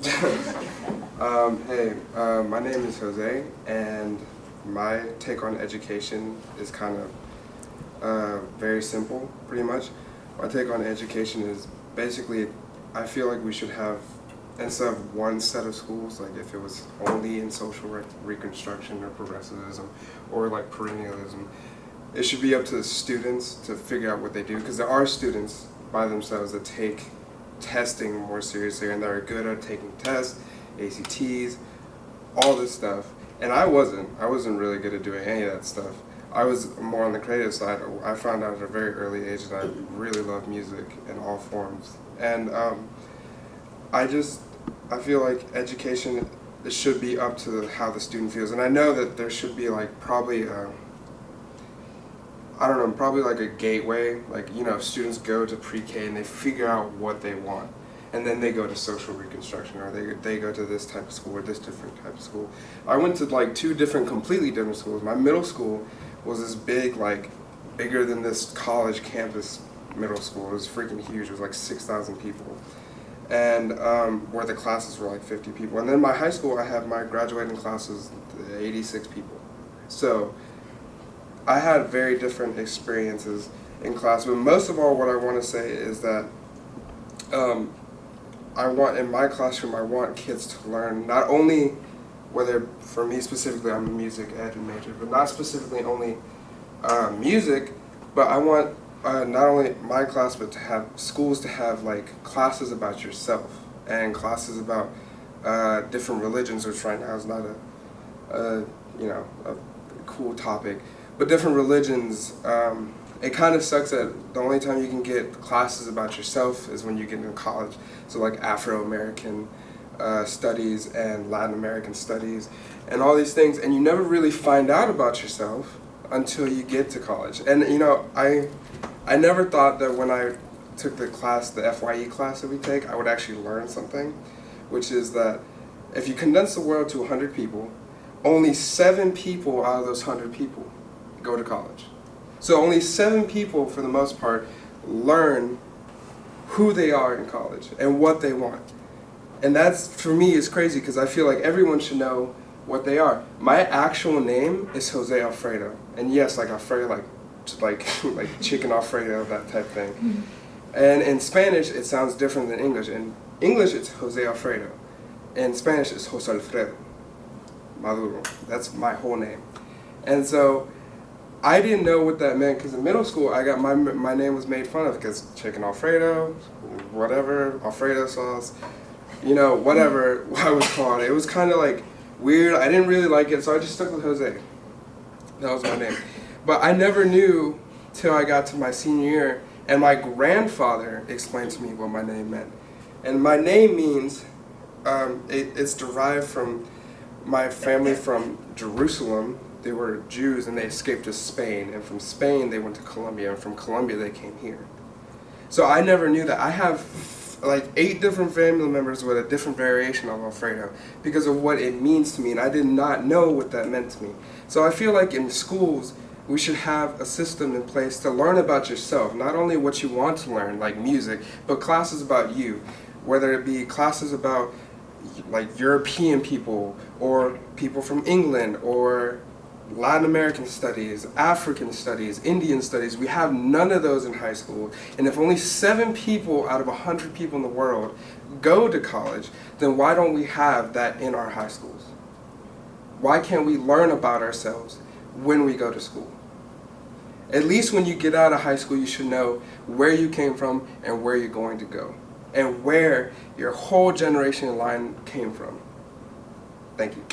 My name is Jose, and my take on education is kind of very simple, pretty much. My take on education is basically, I feel like we should have, instead of one set of schools, like if it was only in social reconstruction or progressivism or like perennialism, it should be up to the students to figure out what they do, because there are students by themselves that take testing more seriously and that are good at taking tests, ACTs, all this stuff. And I wasn't really good at doing any of that stuff. I was more on the creative side. I found out at a very early age that I really love music in all forms. And I feel like education, it should be up to how the student feels. And I know that there should be like probably probably like a gateway, like, you know, students go to pre-K and they figure out what they want. And then they go to social reconstruction, or they go to this type of school or this different type of school. I went to like two completely different schools. My middle school was this big, like, bigger than this college campus middle school. It was freaking huge. It was like 6,000 people. And where the classes were like 50 people. And then my high school, I had my graduating classes, 86 people. So I had very different experiences in class, but most of all what I want to say is that in my classroom, I want kids to learn not only, whether for me specifically, I'm a music ed major, but not specifically only music, but I want not only my class, but to have schools to have like classes about yourself and classes about different religions, which right now is not a cool topic. But different religions, it kind of sucks that the only time you can get classes about yourself is when you get into college. So like Afro-American studies and Latin American studies and all these things. And you never really find out about yourself until you get to college. And you know, I never thought that when I took the class, the FYE class that we take, I would actually learn something, which is that if you condense the world to 100 people, only 7 people out of those 100 people go to college. So only 7 people, for the most part, learn who they are in college and what they want. And that's, for me, is crazy, because I feel like everyone should know what they are. My actual name is Jose Alfredo. And yes, like Alfredo, like chicken Alfredo, that type thing. And in Spanish, it sounds different than English. In English, it's Jose Alfredo. In Spanish, it's Jose Alfredo Maduro. That's my whole name. And so I didn't know what that meant, because in middle school I got my name was made fun of, because chicken Alfredo, whatever, Alfredo sauce, you know, whatever I was called. It was kind of like weird. I didn't really like it, so I just stuck with Jose. That was my name. But I never knew till I got to my senior year, and my grandfather explained to me what my name meant. And my name means, it's derived from my family from Jerusalem. They were Jews and they escaped to Spain, and from Spain they went to Colombia, and from Colombia they came here. So I never knew that. I have like 8 different family members with a different variation of Alfredo because of what it means to me, and I did not know what that meant to me. So I feel like in schools we should have a system in place to learn about yourself, not only what you want to learn, like music, but classes about you, whether it be classes about like European people or people from England or Latin American studies, African studies, Indian studies. We have none of those in high school. And if only 7 people out of 100 people in the world go to college, then why don't we have that in our high schools? Why can't we learn about ourselves when we go to school? At least when you get out of high school, you should know where you came from and where you're going to go, and where your whole generation line came from. Thank you.